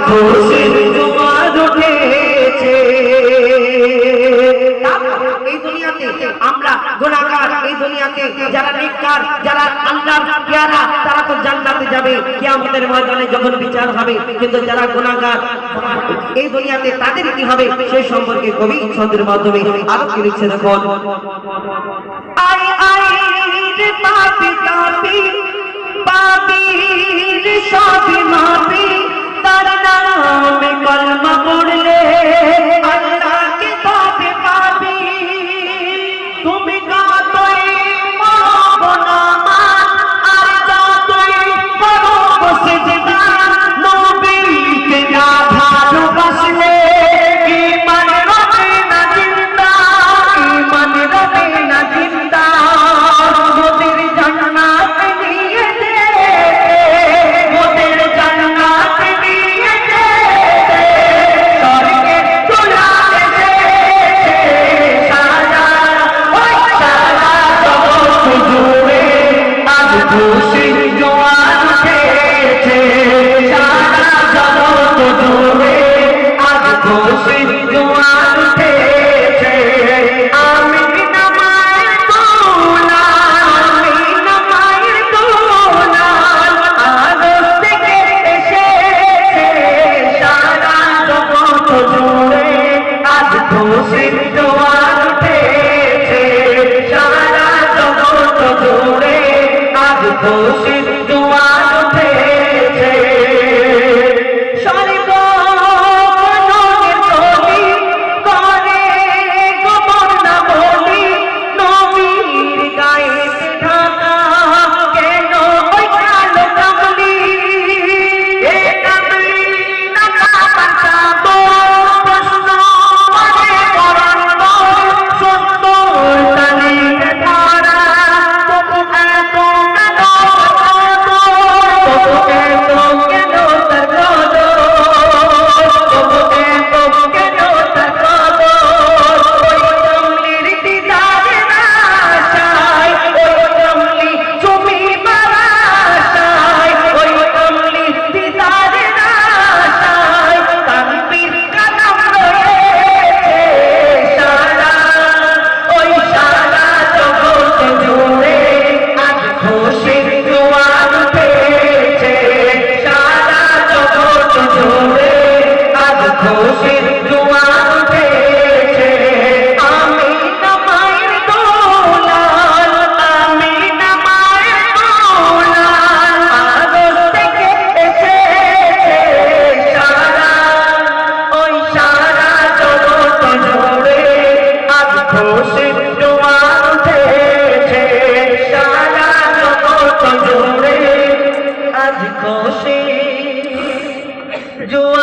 খুশির জোয়ার উঠেছে। এই দুনিয়াতে আমরা গুনাহগার, এই দুনিয়াতে যারা নেককার, যারা আল্লাহর প্যারা, তারা তো জান্নাতে যাবে কিয়ামতের ময়দানে যখন বিচার হবে। কিন্তু যারা গুনাহগার এই দুনিয়াতে তাদের কি হবে সেই সম্পর্কে কবি ছন্দের মাধ্যমে আরো কি লিখছে দেখুন। আই আই রে পাপি কাপি পাপি রে সবই মাপি, তার নামে কলমা পড়লে আল্লাহকে পাবে পাবি। তুমি যতই মহাবনামা আর যতই করো সিজদা, নবীকে না ভালোবাসলে ঈমান রবে না জিন্দা, ঈমান রবে না জিন্দা। ওদের জান্নাত নিয়ে দে, ওদের জান্নাত নিয়ে দে, স্বর্গে তোলা এসেছে সারা, ওই সারা জগৎ জুড়ে আজ খুশির জোয়ার উঠেছে। সারা জগৎ জুড়ে আজ খুশির জোয়ার উঠেছে। আমিন মায়ের দুলাল, আমিন মায়ের দুলাল, আদর থেকে এসেছে সারা জগৎ জুড়ে আজ খুশির জোয়ার উঠেছে। সারা জগৎ জুড়ে আজ খুশির জোয়ার উঠেছে। স্বর্গ মনের তলি করে গোপন না বলি, নবীর গায়ে ঢাকা কেন ওই কালো কামলি। এ কামলি না পাঠাবো প্রশ্ন মনে করব, সুন্দর তালির ধারা তবু এত কেন তবু এত কেন তার তবু এত কেন তার ওই কামলির দিদারে আশায়, ওই কামলি তুমি বারাশায়, ওই কামলি দিদারে আশায় তানবীর কালাম রয়েছে সারা, ওই সারা জগৎ জুড়ে আজ খুশির জোয়ার উঠেছে। সারা জগৎ জুড়ে আজ খুশির জোয়ার উঠেছে। আমিন মায়ের দুলাল, আমিন মায়ের দুলাল, আদর থেকে এসেছে সারা, ওই সারা জগৎ জুড়ে আজ খুশির জোয়ার উঠেছে। সারা জগৎ জুড়ে আজ খুশির জোয়ার